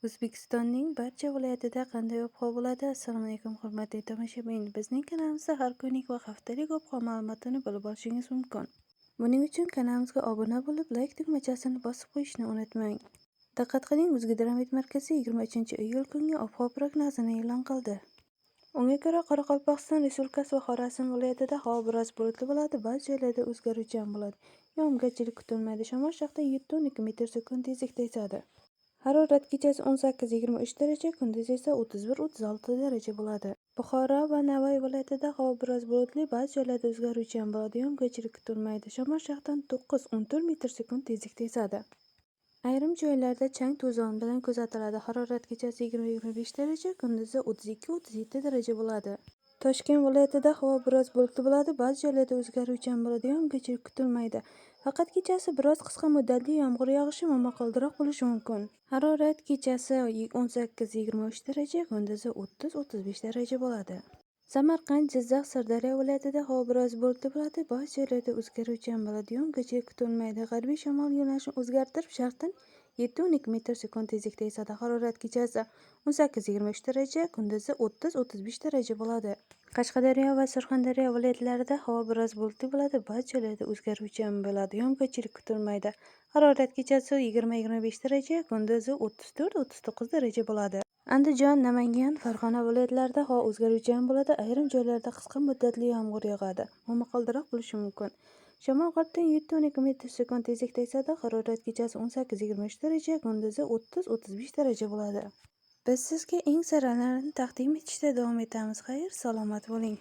O'zbekistonning barcha viloyatida qanday ob-havo bo'ladi? Assalomu alaykum, hurmatli tomoshabin. Bizning kanalimizda har kunlik va haftalik ob-havo ma'lumotini bilib olishingiz mumkin. Buning uchun kanalimizga obuna bo'lib, like tugmachasini bosib qo'yishni unutmang. Diqqat qiling, O'zgidromet markazi 23-iyul kungi ob-havo prognozini e'lon qildi. Unga ko'ra, Qoraqalpog'iston Respublikasi va Xorazm viloyatida havo biroz bulutli bo'ladi, ba'zi joylarda o'zgaruvchan bo'ladi. Yog'ingarchilik kutilmaydi. Shamol shaxta 7-12 metr/sekund tezlikda esadi. Harorat kechasi 18-23 daraja, kunduz esa 31-36 daraja bo'ladi. Buxoro va Navoiy viloyatida havo biroz bulutli, ba'zi joylarda o'zgaruvchan bo'ladi. Yog'ingarchilik kutilmaydi. Shamol shaxtan 9-14 metr/sekund tezlikda esadi. Ayrim joylarda chang to'zon bilan kuzatiladi. Harorat kechasi 20-25 daraja, kunduzi 32-37 daraja bo'ladi. Toshkent viloyatida havo biroz bulutli bo'ladi, ba'zi joylarda o'zgaruvchan bo'ladi. Yog'ingarchilik kutilmaydi. Faqat kechasi biroz qisqa muddatli yomg'ir yog'ishi momaqaldiroq bo'lishi mumkin. Harorat kechasi 18-23 daraja, kunduzi 30-35 daraja bo'ladi. Samarqand, Jizzax, Sirdaryo viloyatida havo biroz bulutli bo'ladi, ba'zi joylarda o'zgaruvchan bo'ladi. Yog'ingarchilik kutilmaydi. G'arbiy shamol yo'nalishini o'zgartirib, sharqdan 7-12 metr/sekund tezlikda esadi. Harorat kechasi 18-23 daraja, kunduzi 30-35 daraja bo'ladi. Qashqadaryo va Surxondaryo viloyatlarida havo biroz bulutli bo'ladi, ba'zi joylarda o'zgaruvchan bo'ladi. Yog'ingarchilik kutilmaydi. Harorat kechasi 20-25 daraja, kunduzi 34-39 daraja bo'ladi. Andijon, Namangan, Farg'ona viloyatlarida havo o'zgaruvchan bo'ladi. Ayrim joylarda qisqa muddatli yomg'ir yog'adi. Momaqaldiroq bo'lishi mumkin. Shamol g'arbdan 7-12 metr/sekund tezlikda esadi. Harorat kechasi 18-23 daraja, kunduzi 30-35 daraja bo'ladi. Biz sizga eng saralarni taqdim etishda davom etamiz. Xayr, salomat bo'ling.